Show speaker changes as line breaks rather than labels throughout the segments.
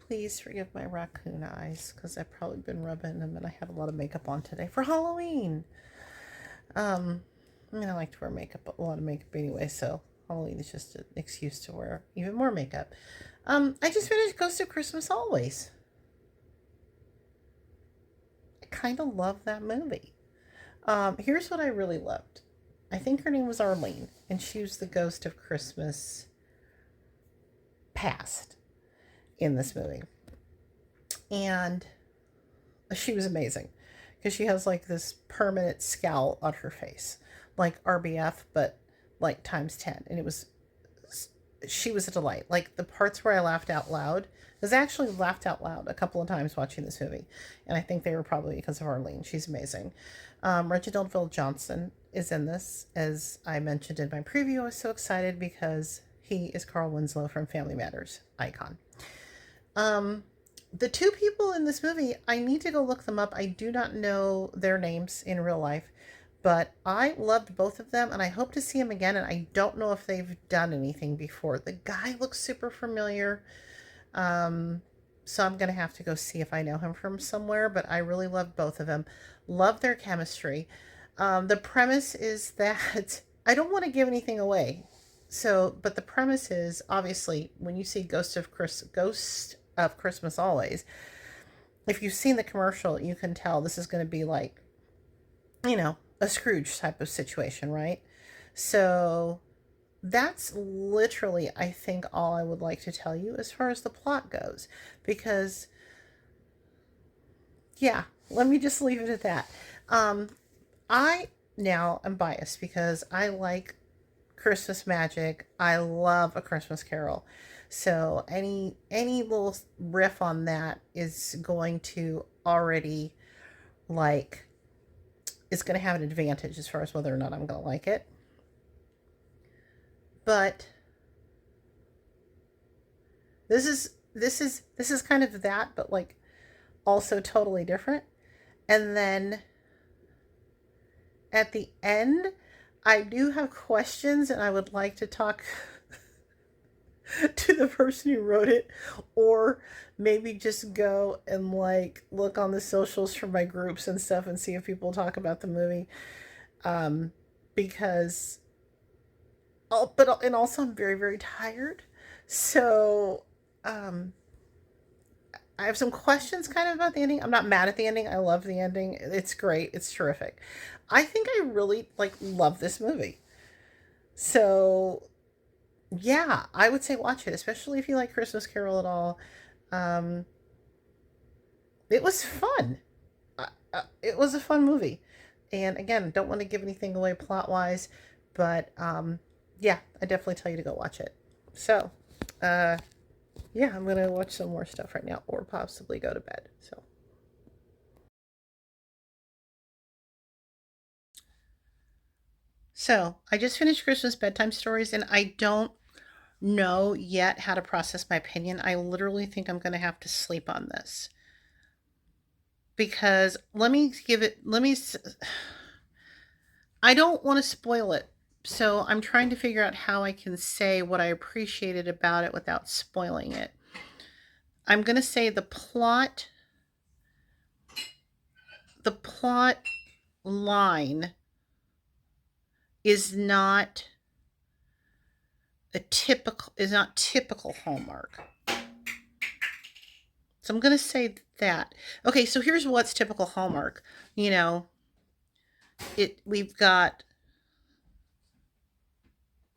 please forgive my raccoon eyes because I've probably been rubbing them and I have a lot of makeup on today for Halloween. I mean, I like to wear makeup, a lot of makeup anyway, so Halloween is just an excuse to wear even more makeup. I just finished Ghost of Christmas Always. I kind of love that movie. Here's what I really loved. I think her name was Arlene, and she was the ghost of Christmas past in this movie. And she was amazing because she has like this permanent scowl on her face, like RBF, but like times 10. And she was a delight. Like the parts where I laughed out loud, because I actually laughed out loud a couple of times watching this movie. And I think they were probably because of Arlene. She's amazing. Reginald Johnson is in this. As I mentioned in my preview, I was so excited because he is Carl Winslow from Family Matters, icon. The two people in this movie, I need to go look them up. I do not know their names in real life, but I loved both of them and I hope to see them again. And I don't know if they've done anything before. The guy looks super familiar. So I'm going to have to go see if I know him from somewhere, but I really love both of them. Love their chemistry. The premise is that I don't want to give anything away. So, but the premise is obviously when you see Ghost of Christmas Always, if you've seen the commercial, you can tell this is going to be like, a Scrooge type of situation, right? So that's literally, I think, all I would like to tell you as far as the plot goes. Because, yeah, let me just leave it at that. I now am biased because I like Christmas magic. I love A Christmas Carol. So any little riff on that is going to already like is going to have an advantage as far as whether or not I'm going to like it. But this is kind of that, but like also totally different. And then at the end, I do have questions and I would like to talk to the person who wrote it, or maybe just go and like look on the socials for my groups and stuff and see if people talk about the movie. Because and also I'm very, very tired. So, I have some questions kind of about the ending. I'm not mad at the ending. I love the ending. It's great. It's terrific. I think I really like love this movie. So, yeah, I would say watch it, especially if you like Christmas Carol at all. Um, it was fun. It was a fun movie. And again, don't want to give anything away plot wise, but yeah, I definitely tell you to go watch it. So, yeah, I'm going to watch some more stuff right now or possibly go to bed. So, I just finished Christmas Bedtime Stories and I don't know yet how to process my opinion. I literally think I'm going to have to sleep on this. Because I don't want to spoil it. So I'm trying to figure out how I can say what I appreciated about it without spoiling it. I'm going to say the plot line is not typical Hallmark. So I'm going to say that. Okay, so here's what's typical Hallmark. We've got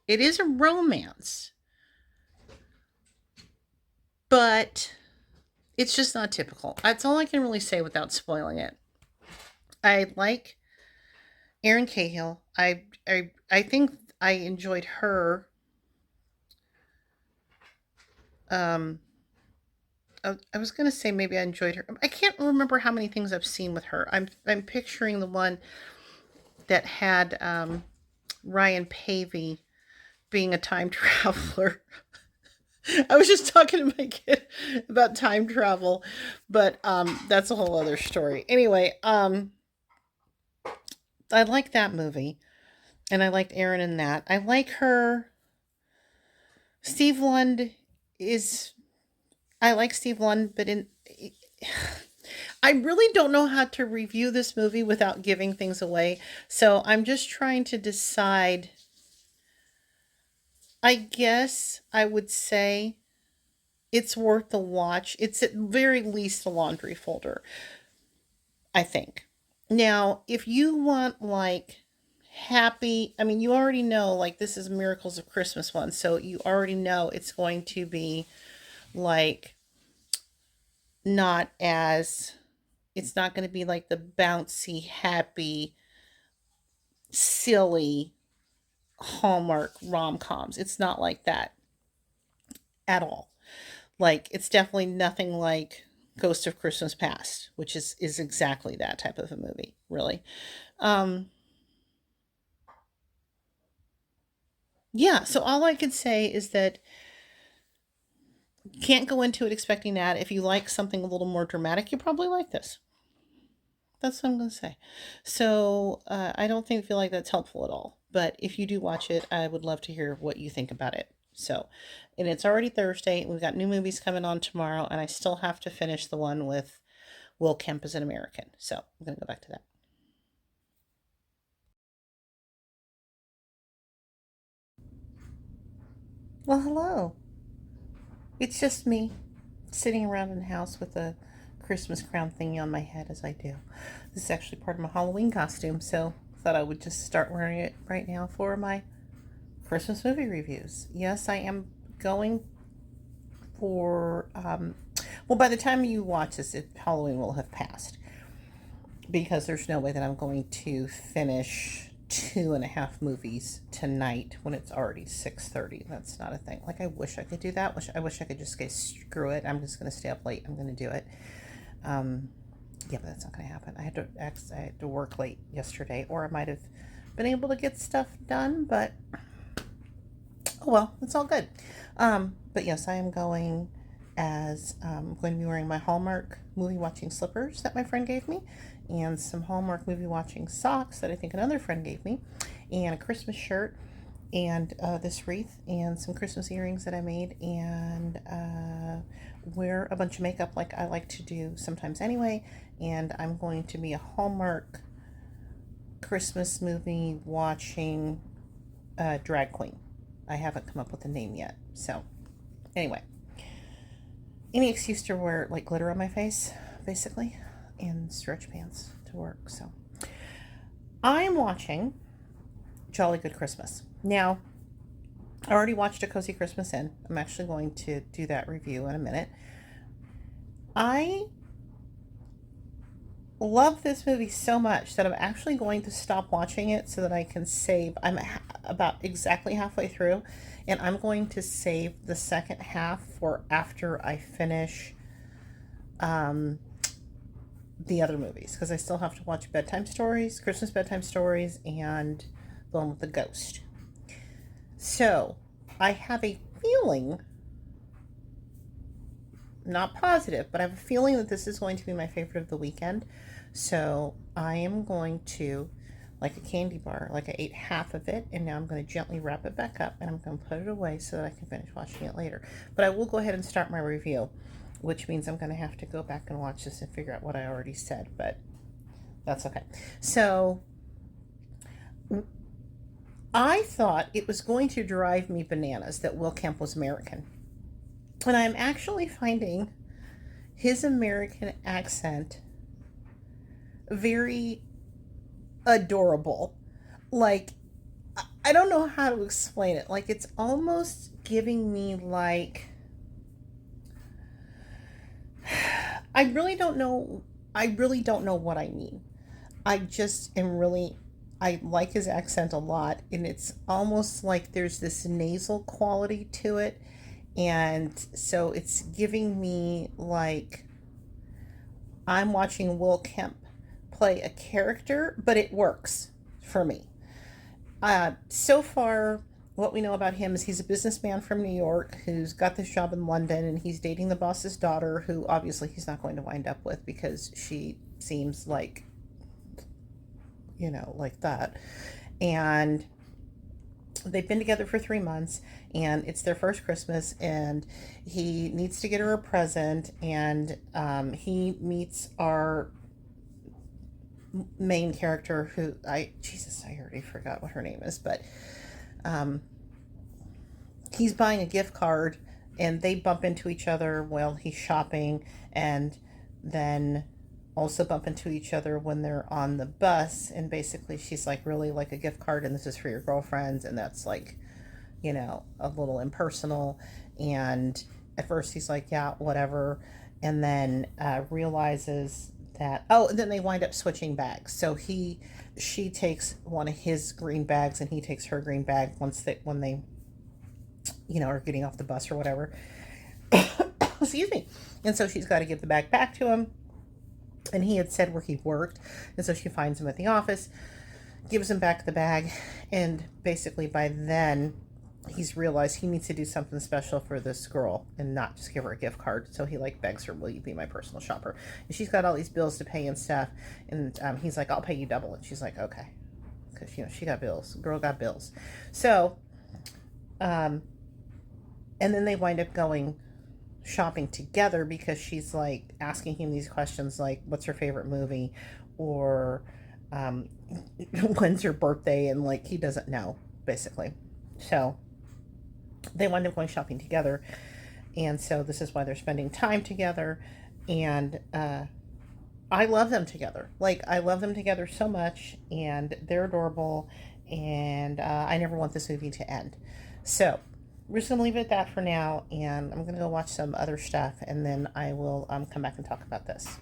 it is a romance, but it's just not typical. That's all I can really say without spoiling it. I like Erin Cahill. I think I enjoyed her. Um, I was gonna say maybe I enjoyed her. I can't remember how many things I've seen with her. I'm picturing the one that had Ryan Pavey being a time traveler. I was just talking to my kid about time travel, but that's a whole other story. Anyway, I like that movie, and I liked Erin in that. I like her. Steve Lund is I like Steve Lund, but I really don't know how to review this movie without giving things away. So I'm just trying to decide. I guess I would say it's worth the watch. It's at very least a laundry folder, I think. Now, if you want like happy, I mean, you already know like this is Miracles of Christmas one, so you already know it's going to be like not as it's not going to be like the bouncy, happy, silly Hallmark rom-coms. It's not like that at all. Like it's definitely nothing like Ghost of Christmas Past, which is exactly that type of a movie, really. Um yeah, so all I can say is that can't go into it expecting that. If you like something a little more dramatic, you probably like this. That's what I'm going to say. So I don't feel like that's helpful at all. But if you do watch it, I would love to hear what you think about it. So, and it's already Thursday. We've got new movies coming on tomorrow, and I still have to finish the one with Will Kemp as an American. So I'm going to go back to that. Well, hello. It's just me sitting around in the house with a Christmas crown thingy on my head as I do. This is actually part of my Halloween costume, so I thought I would just start wearing it right now for my Christmas movie reviews. Yes, I am going for, well, by the time you watch this, Halloween will have passed because there's no way that I'm going to finish 2.5 movies tonight when it's already 6:30. That's not a thing. Like I wish I could do that. I wish I could just say screw it. I'm just gonna stay up late. I'm gonna do it. Um, yeah, but that's not gonna happen. I had to work late yesterday, or I might have been able to get stuff done. But oh well, it's all good. But yes, I am going to be wearing my Hallmark movie watching slippers that my friend gave me, and some Hallmark movie watching socks that I think another friend gave me, and a Christmas shirt, and this wreath, and some Christmas earrings that I made, and wear a bunch of makeup like I like to do sometimes anyway. And I'm going to be a Hallmark Christmas movie watching drag queen. I haven't come up with a name yet. So, anyway, any excuse to wear like glitter on my face, basically, and stretch pants to work. So, I'm watching Jolly Good Christmas. Now, I already watched A Cozy Christmas Inn. I'm actually going to do that review in a minute. I love this movie so much that I'm actually going to stop watching it so that I can save. I'm about exactly halfway through, and I'm going to save the second half for after I finish um, the other movies because I still have to watch Bedtime Stories, Christmas Bedtime Stories, and the one with the ghost. So I have a feeling, not positive, but I have a feeling that this is going to be my favorite of the weekend. So I am going to, like a candy bar, like I ate half of it, and now I'm going to gently wrap it back up, and I'm going to put it away so that I can finish watching it later. But I will go ahead and start my review, which means I'm going to have to go back and watch this and figure out what I already said, but that's okay. So I thought it was going to drive me bananas that Will Kemp was American. And I'm actually finding his American accent very adorable. Like, I don't know how to explain it. Like, it's almost giving me like. I really don't know. I really don't know what I mean. I just am really. I like his accent a lot, and it's almost like there's this nasal quality to it. And so it's giving me like I'm watching Will Kemp play a character, but it works for me. So far, what we know about him is he's a businessman from New York who's got this job in London, and he's dating the boss's daughter, who obviously he's not going to wind up with because she seems like, like that. And they've been together for 3 months, and it's their first Christmas, and he needs to get her a present, and he meets our main character, who I already forgot what her name is, but um, he's buying a gift card, and they bump into each other while he's shopping, and then also bump into each other when they're on the bus. And basically she's like, really, like, a gift card and this is for your girlfriends, and that's like, a little impersonal. And at first he's like, yeah, whatever, and then realizes that, oh, and then they wind up switching bags. So she takes one of his green bags and he takes her green bag when they are getting off the bus or whatever. Excuse me. And so she's got to give the bag back to him. And he had said where he worked. And so she finds him at the office, gives him back the bag. And basically by then, he's realized he needs to do something special for this girl and not just give her a gift card. So he begs her, will you be my personal shopper? And she's got all these bills to pay and stuff. And he's like, I'll pay you double. And she's like, okay. Because, she got bills. Girl got bills. So, and then they wind up going shopping together because she's like asking him these questions like, what's her favorite movie, or when's her birthday, and like he doesn't know, basically. So they wind up going shopping together, and so this is why they're spending time together. And I love them together. Like, I love them together so much, and they're adorable, and I never want this movie to end. So we're just going to leave it at that for now, and I'm going to go watch some other stuff, and then I will come back and talk about this.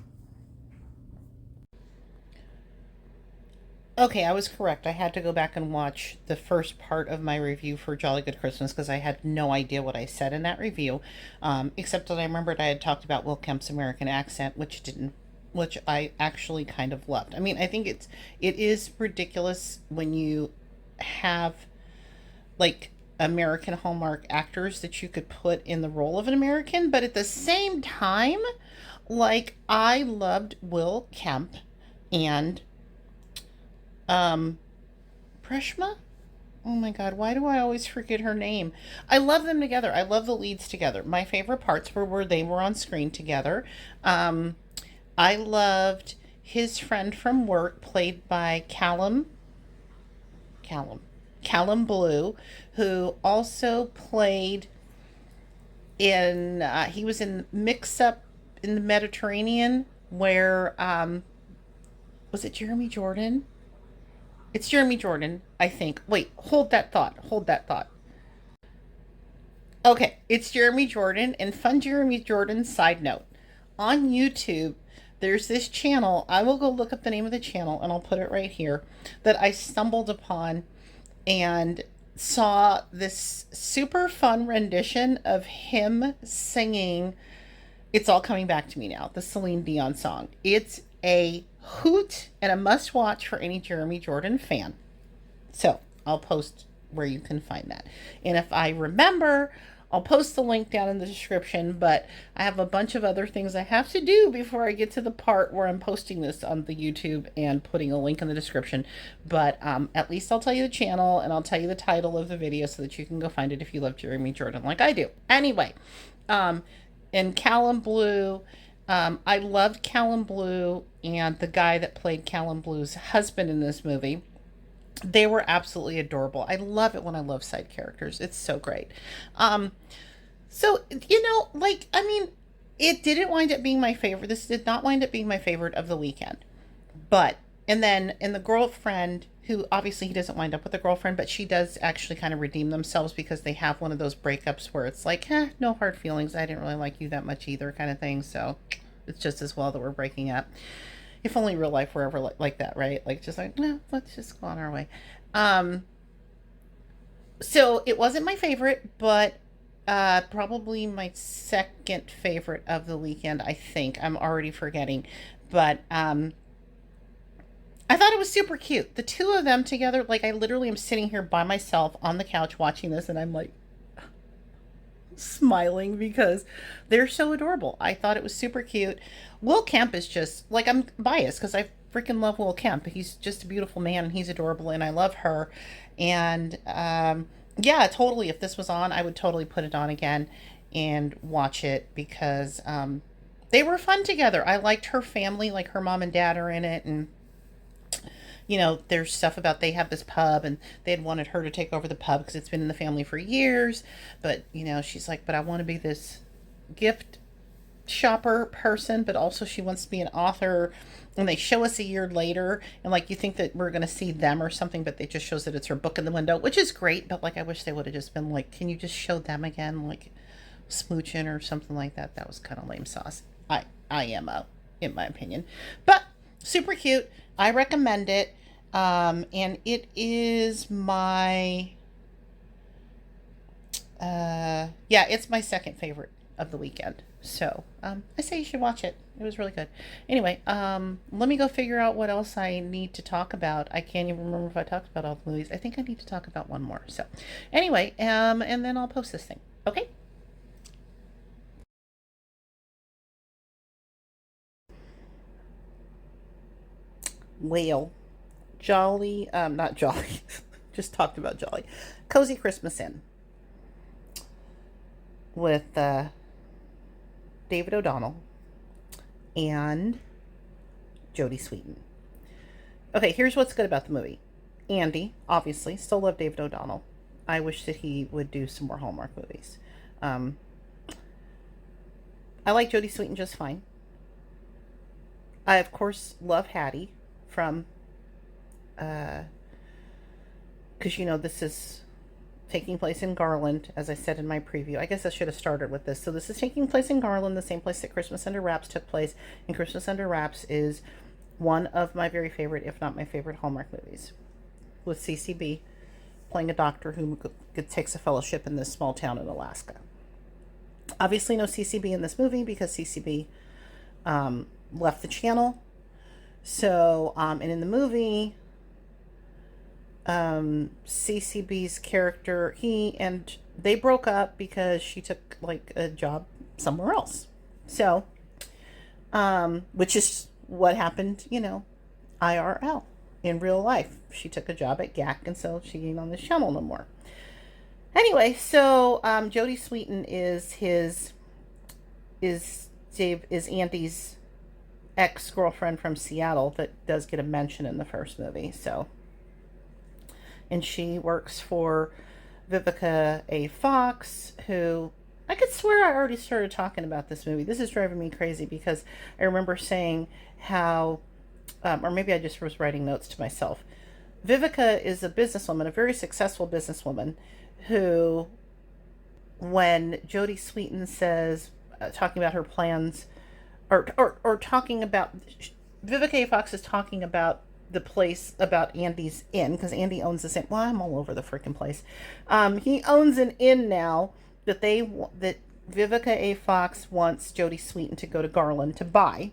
Okay, I was correct. I had to go back and watch the first part of my review for Jolly Good Christmas because I had no idea what I said in that review, except that I remembered I had talked about Will Kemp's American accent, which I actually kind of loved. I mean, I think it is ridiculous when you have, like, American Hallmark actors that you could put in the role of an American, but at the same time, like, I loved Will Kemp and Preshma. Oh my god, why do I always forget her name? I love them together. I love the leads together. My favorite parts were where they were on screen together. I loved his friend from work, played by Callum Blue, who also played in, he was in Mix Up in the Mediterranean, where, was it Jeremy Jordan? It's Jeremy Jordan, I think. Wait, hold that thought. Okay, it's Jeremy Jordan. And fun Jeremy Jordan side note, on YouTube, there's this channel. I will go look up the name of the channel and I'll put it right here, that I stumbled upon and saw this super fun rendition of him singing It's All Coming Back to Me Now, the Celine Dion song. It's a hoot and a must watch for any Jeremy Jordan fan. So I'll post where you can find that. And if I remember, I'll post the link down in the description, but I have a bunch of other things I have to do before I get to the part where I'm posting this on the YouTube and putting a link in the description. But at least I'll tell you the channel, and I'll tell you the title of the video so that you can go find it if you love Jeremy Jordan like I do. Anyway, and Callum Blue, I loved Callum Blue and the guy that played Callum Blue's husband in this movie. They were absolutely adorable. I love it when I love side characters. It's so great. So, I mean, it didn't wind up being my favorite. This did not wind up being my favorite of the weekend. But, and the girlfriend, who obviously he doesn't wind up with a girlfriend, but she does actually kind of redeem themselves because they have one of those breakups where it's like, no hard feelings. I didn't really like you that much either, kind of thing. So it's just as well that we're breaking up. If only real life were ever like that, right? Like, just like, no, let's just go on our way. So it wasn't my favorite, but probably my second favorite of the weekend, I think. I'm already forgetting. But I thought it was super cute. The two of them together, like, I literally am sitting here by myself on the couch watching this, and I'm like smiling because they're so adorable. I thought it was super cute. Will Kemp is just, like, I'm biased because I've freaking love Will Kemp. He's just a beautiful man and he's adorable and I love her. And yeah, totally. If this was on, I would totally put it on again and watch it because they were fun together. I liked her family, like her mom and dad are in it. And, you know, there's stuff about they have this pub and they had wanted her to take over the pub because it's been in the family for years. But, you know, she's like, but I want to be this gift shopper person, but also she wants to be an author. And they show us a year later, and like you think that we're gonna see them or something, but it just shows that it's her book in the window, which is great. But like, I wish they would have just been like, "Can you just show them again, like smooching or something like that?" That was kind of lame sauce. IMO, in my opinion, but super cute. I recommend it, and it is my yeah, it's my second favorite of the weekend. So I say you should watch it. It was really good. Anyway, let me go figure out what else I need to talk about. I can't even remember if I talked about all the movies. I think I need to talk about one more. So anyway, and then I'll post this thing. Okay? Whale. Jolly, not Jolly. Just talked about Jolly. Cozy Christmas Inn with David O'Donnell and Jodie Sweetin. Okay, here's what's good about the movie. Andy, obviously, still love David O'Donnell. I wish that he would do some more Hallmark movies. Um, I like Jodie Sweetin just fine. I, of course, love Hattie from, because, you know, this is taking place in Garland, as I said in my preview. I guess I should have started with this. So this is taking place in Garland, the same place that Christmas Under Wraps took place. And Christmas Under Wraps is one of my very favorite, if not my favorite, Hallmark movies, with CCB playing a doctor who takes a fellowship in this small town in Alaska. Obviously no CCB in this movie because CCB left the channel. So, and in the movie, CCB's character, they broke up because she took like a job somewhere else. So, which is what happened, you know, IRL in real life. She took a job at GAC, and so she ain't on the channel no more. Anyway, so Jodie Sweetin is Andy's ex-girlfriend from Seattle that does get a mention in the first movie. So, and she works for Vivica A. Fox, who I could swear I already started talking about this movie. This is driving me crazy because I remember saying how, or maybe I just was writing notes to myself. Vivica is a businesswoman, a very successful businesswoman, who, when Jodie Sweetin says, talking about her plans, or talking about, Vivica A. Fox is talking about the place, about Andy's inn, because Andy owns the same, well, I'm all over the freaking place. He owns an inn now that that Vivica A. Fox wants Jodie Sweetin to go to Garland to buy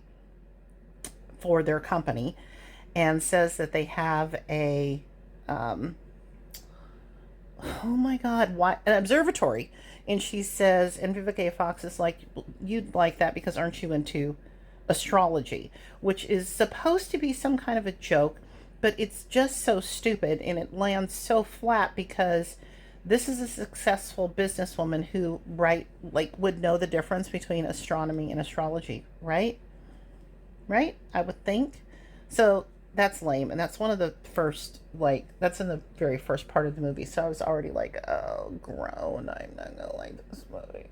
for their company, and says that they have oh my god, why, an observatory. And she says, and Vivica A. Fox is like, you'd like that because aren't you into astrology? Which is supposed to be some kind of a joke, but it's just so stupid and it lands so flat because this is a successful businesswoman who, right, like would know the difference between astronomy and astrology, right? Right? I would think. So that's lame. And that's one of the first, like, that's in the very first part of the movie. So I was already like, oh, grown. I'm not going to like this movie.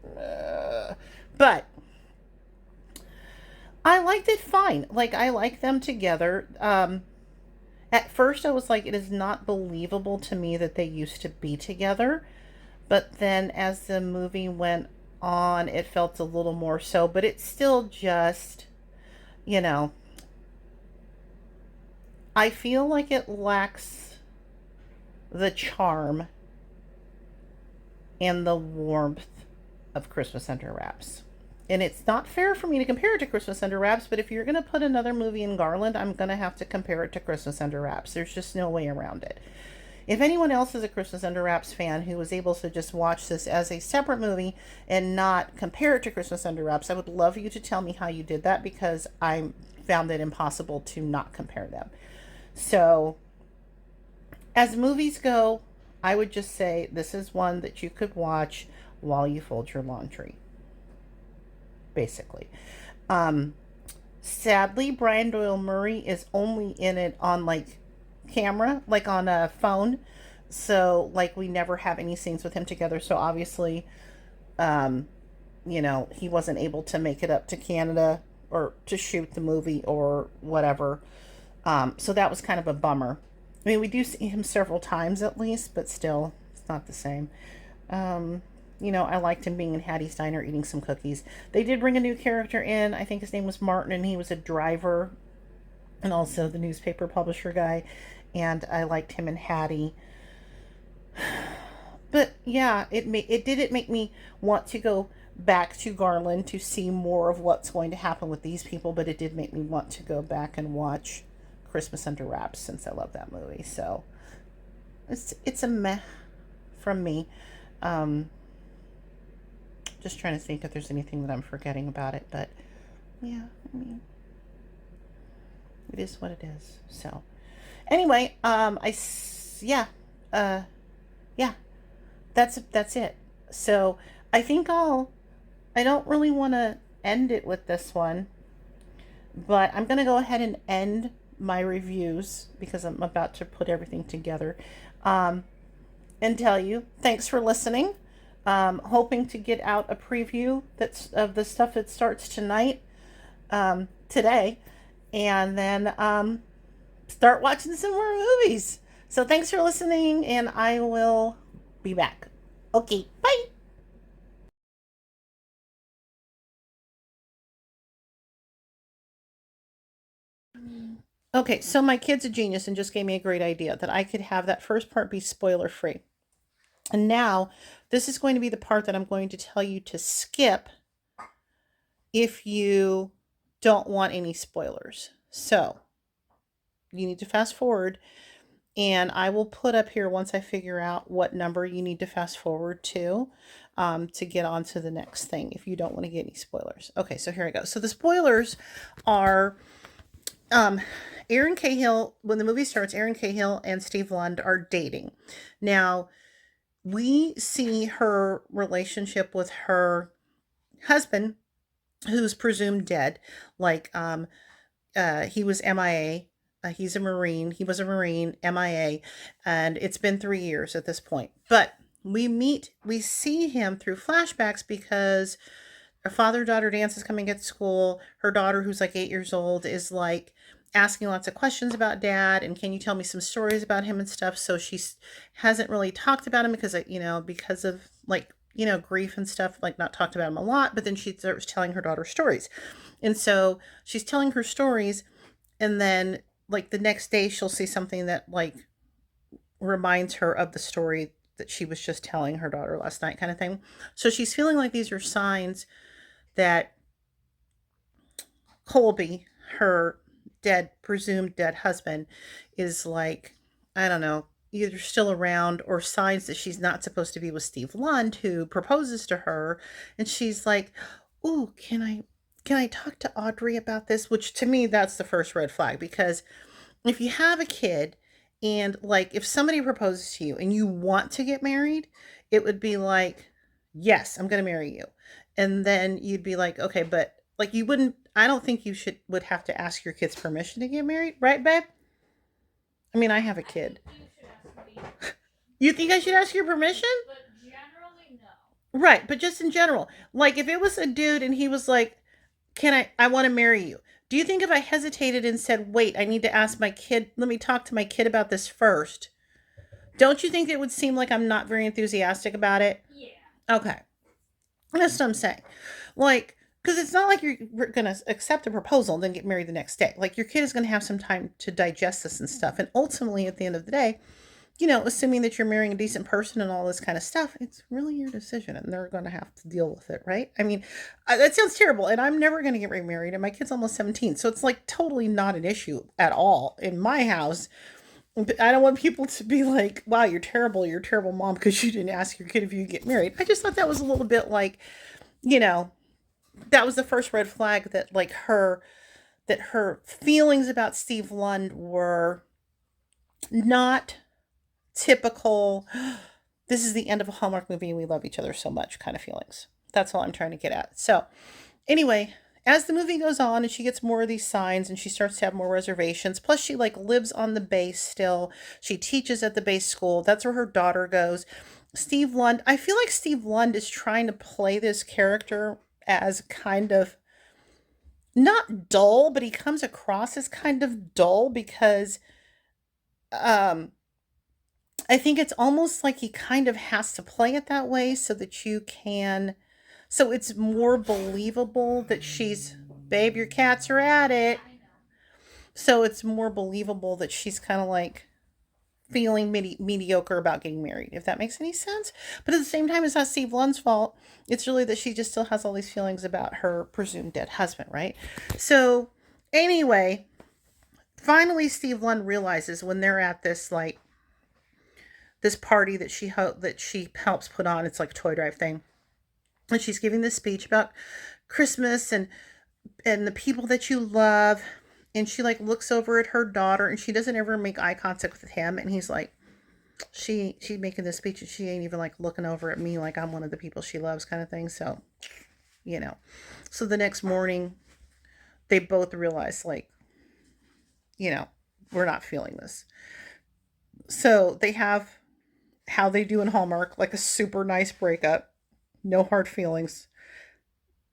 But I liked it fine. Like, I like them together. At first, I was like, it is not believable to me that they used to be together. But then as the movie went on, it felt a little more so. But it's still just, you know, I feel like it lacks the charm and the warmth of Christmas Under Wraps. And it's not fair for me to compare it to Christmas Under Wraps, but if you're going to put another movie in Garland, I'm going to have to compare it to Christmas Under Wraps. There's just no way around it. If anyone else is a Christmas Under Wraps fan who was able to just watch this as a separate movie and not compare it to Christmas Under Wraps, I would love you to tell me how you did that, because I'm found it impossible to not compare them. So, as movies go, I would just say this is one that you could watch while you fold your laundry, basically. Um, Sadly, Brian Doyle Murray is only in it on like camera, like on a phone. So, like, we never have any scenes with him together. So, obviously, um, he wasn't able to make it up to Canada or to shoot the movie or whatever. So that was kind of a bummer. I mean, we do see him several times at least, but still, it's not the same. Um, I liked him being in Hattie's Diner eating some cookies. They did bring a new character in. I think his name was Martin, and he was a driver and also the newspaper publisher guy. And I liked him and Hattie. But yeah, it didn't make me want to go back to Garland to see more of what's going to happen with these people, but it did make me want to go back and watch Christmas Under Wraps since I love that movie. So it's a meh from me. Um, just trying to think if there's anything that I'm forgetting about it, but yeah, I mean, it is what it is. So anyway, yeah, uh, yeah, that's it. So I think I don't really want to end it with this one, but I'm going to go ahead and end my reviews because I'm about to put everything together, um, and tell you thanks for listening. Hoping to get out a preview that's of the stuff that starts tonight, today, and then start watching some more movies. So thanks for listening, and I will be back. Okay, bye. Okay, so my kid's a genius and just gave me a great idea that I could have that first part be spoiler free. And now this is going to be the part that I'm going to tell you to skip if you don't want any spoilers. So you need to fast forward, and I will put up here once I figure out what number you need to fast forward to get on to the next thing if you don't want to get any spoilers. Okay, so here I go. So the spoilers are Erin Cahill. When the movie starts, Erin Cahill and Steve Lund are dating. Now, we see her relationship with her husband, who's presumed dead. Like, he was MIA. He's a Marine. He was a Marine, MIA, and it's been 3 years at this point. But we see him through flashbacks because a father-daughter dance is coming at school. Her daughter, who's like 8 years old, is like asking lots of questions about dad and can you tell me some stories about him and stuff. So she hasn't really talked about him because of like grief and stuff, like not talked about him a lot. But then she starts telling her daughter stories, and so she's telling her stories, and then like the next day she'll see something that like reminds her of the story that she was just telling her daughter last night, kind of thing. So she's feeling like these are signs that Colby, her presumed dead husband, is like, I don't know, either still around or signs that she's not supposed to be with Steve Lund, who proposes to her. And she's like, "Ooh, can I talk to Audrey about this?" Which to me, that's the first red flag, because if you have a kid and like if somebody proposes to you and you want to get married, it would be like, "Yes, I'm going to marry you." And then you'd be like, "Okay, but like you wouldn't I don't think you would have to ask your kids permission to get married, right, babe?" I mean, I have a kid. You think I should ask your permission? Right, but just in general. Like if it was a dude and he was like, "Can I want to marry you." Do you think if I hesitated and said, "Wait, I need to ask my kid, let me talk to my kid about this first," don't you think it would seem like I'm not very enthusiastic about it? Yeah. Okay. That's what I'm saying. Like, because it's not like you're going to accept a proposal and then get married the next day. Like, your kid is going to have some time to digest this and stuff. And ultimately, at the end of the day, assuming that you're marrying a decent person and all this kind of stuff, it's really your decision and they're going to have to deal with it, right? I mean, that sounds terrible. And I'm never going to get remarried. And my kid's almost 17. So it's like totally not an issue at all in my house. I don't want people to be like, "Wow, you're a terrible mom because you didn't ask your kid if you get married." I just thought that was a little bit like, you know, that was the first red flag that like her that her feelings about Steve Lund were not typical, this is the end of a Hallmark movie and we love each other so much kind of feelings. That's all I'm trying to get at. So, anyway, as the movie goes on and she gets more of these signs and she starts to have more reservations, plus she like lives on the base still. She teaches at the base school. That's where her daughter goes. Steve Lund, I feel like Steve Lund is trying to play this character as kind of not dull, but he comes across as kind of dull because um I think it's almost like he kind of has to play it that way so that you can, so it's more believable that she's, babe, your cats are at it. So it's more believable that she's kind of like feeling mediocre about getting married, if that makes any sense. But at the same time, it's not Steve Lund's fault. It's really that she just still has all these feelings about her presumed dead husband, right? So anyway, finally, Steve Lund realizes when they're at this like this party that she helps put on. It's like a toy drive thing, and she's giving this speech about Christmas and the people that you love. And she like looks over at her daughter, and she doesn't ever make eye contact with him. And he's like, she's making this speech, and she ain't even like looking over at me like I'm one of the people she loves, kind of thing. So, you know, so the next morning, they both realize like, we're not feeling this. So they have how they do in Hallmark, like a super nice breakup, no hard feelings.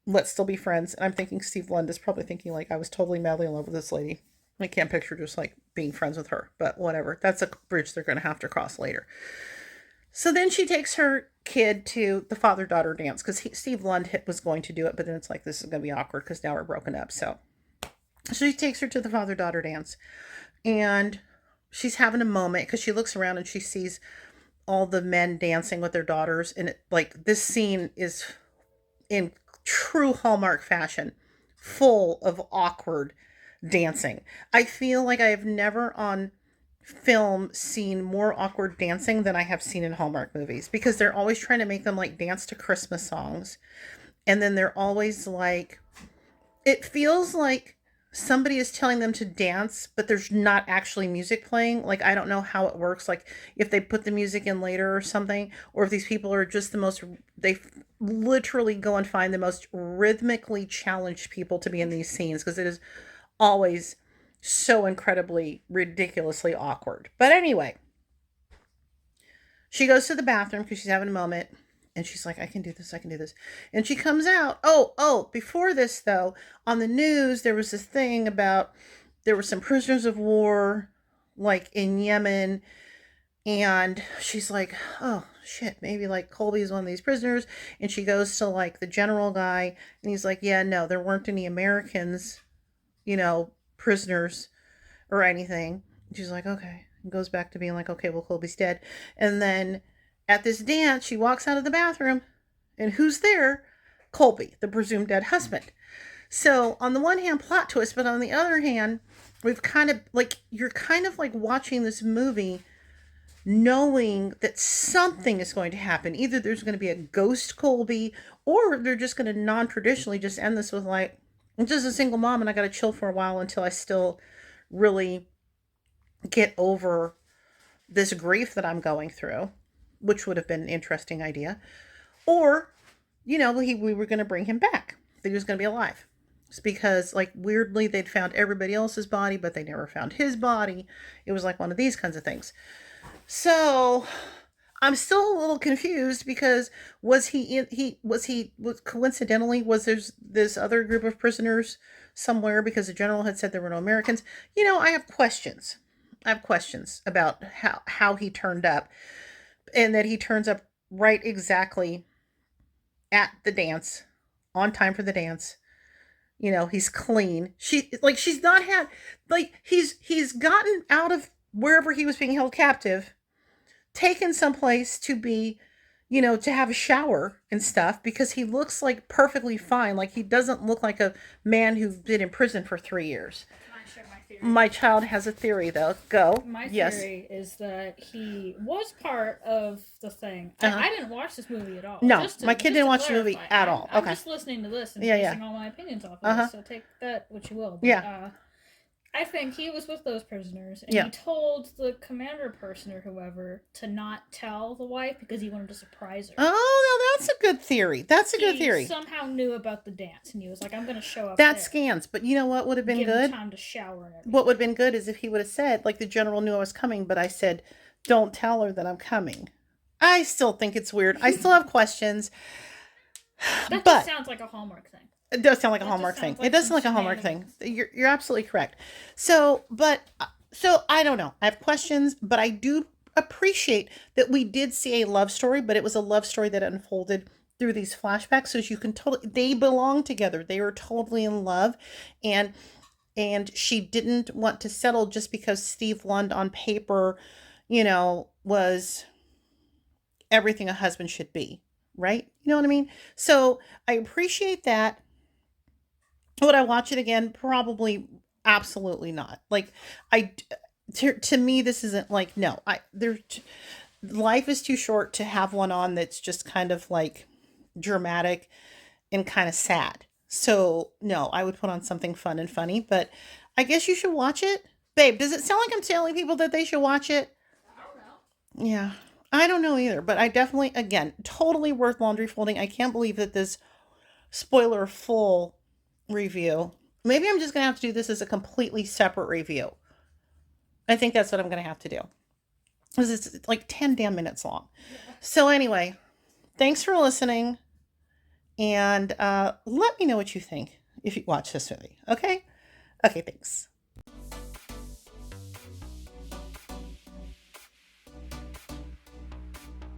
Let's still be friends. And I'm thinking Steve Lund is probably thinking like, I was totally madly in love with this lady. I can't picture just like being friends with her, but whatever. That's a bridge they're going to have to cross later. So then she takes her kid to the father-daughter dance because Steve Lund was going to do it, but then it's like, this is going to be awkward because now we're broken up. So she takes her to the father-daughter dance, and she's having a moment because she looks around and she sees all the men dancing with their daughters. And like this scene is in true Hallmark fashion, full of awkward dancing. I feel like I have never on film seen more awkward dancing than I have seen in Hallmark movies, because they're always trying to make them like dance to Christmas songs. And then they're always like, it feels like somebody is telling them to dance, but there's not actually music playing. Like, I don't know how it works. Like, if they put the music in later or something, or if these people are just they literally go and find the most rhythmically challenged people to be in these scenes, because it is always so incredibly, ridiculously awkward. But anyway, she goes to the bathroom because she's having a moment. And she's like, I can do this. And she comes out. Oh, before this, though, on the news, there was this thing about there were some prisoners of war, like in Yemen. And she's like, oh, shit, maybe like Colby is one of these prisoners. And she goes to like the general guy. And he's like, yeah, no, there weren't any Americans, prisoners or anything. And she's like, okay. And goes back to being like, okay, well, Colby's dead. And then at this dance, she walks out of the bathroom, and who's there? Colby, the presumed dead husband. So on the one hand, plot twist, but on the other hand, we've kind of like, you're kind of like watching this movie knowing that something is going to happen. Either there's going to be a ghost Colby, or they're just going to non-traditionally just end this with like, I'm just a single mom and I got to chill for a while until I still really get over this grief that I'm going through, which would have been an interesting idea. Or, we were going to bring him back. He was going to be alive. It's because, like, weirdly, they'd found everybody else's body, but they never found his body. It was like one of these kinds of things. So, I'm still a little confused because was coincidentally, was there this other group of prisoners somewhere because the general had said there were no Americans? I have questions. About how he turned up. And that he turns up right exactly at the dance, on time for the dance. He's clean. She's not had, like, he's gotten out of wherever he was being held captive, taken someplace to be, to have a shower and stuff, because he looks like perfectly fine. Like, he doesn't look like a man who's been in prison for 3 years.
Can I share my theory.
My child has a theory, though. Go.
My
Yes.
theory is that he was part of the thing.
Uh-huh.
I didn't watch this movie at all.
No,
Just to
my kid
just
didn't
to
watch the movie
clarify,
at all.
I'm
Okay.
just listening to this and
Yeah, yeah.
basing all my opinions off of
Uh-huh.
this. So take that what you will. But,
Yeah.
I think he was with those prisoners, and
Yeah.
he told the commander person or whoever to not tell the wife because he wanted to surprise her.
Oh, no, that's a good theory. That's a good theory.
He somehow knew about the dance, and he was like, "I'm going to show up."
That
there.
scans. But you know what would have been
Give
good?
him time to shower and everything.
What would have been good is if he would have said, like, the general knew I was coming, but I said, don't tell her that I'm coming. I still think it's weird. I still have questions.
That
but
just sounds like a Hallmark thing.
It does sound like a
That
Hallmark
just
thing.
sounds like
It does sound
some
like a Hallmark thing.
shenanigans.
You're absolutely correct. So I don't know. I have questions, but I do appreciate that we did see a love story, but it was a love story that unfolded through these flashbacks. So you can totally, they belong together. They were totally in love, and she didn't want to settle just because Steve Lund on paper, was everything a husband should be, right? You know what I mean? So I appreciate that. Would I watch it again? Probably, absolutely not. Like, I, to me, this isn't like, no, life is too short to have one on that's just kind of like dramatic and kind of sad. So, no, I would put on something fun and funny, but I guess you should watch it. Babe, does it sound like I'm telling people that they should watch it?
I don't know.
Yeah. I don't know either, but I definitely, again, totally worth laundry folding. I can't believe that this spoiler full review. Maybe I'm just going to have to do this as a completely separate review. I think that's what I'm going to have to do. Because it's like 10 damn minutes long. So, anyway, thanks for listening. And let me know what you think if you watch this movie. Okay? Okay, thanks.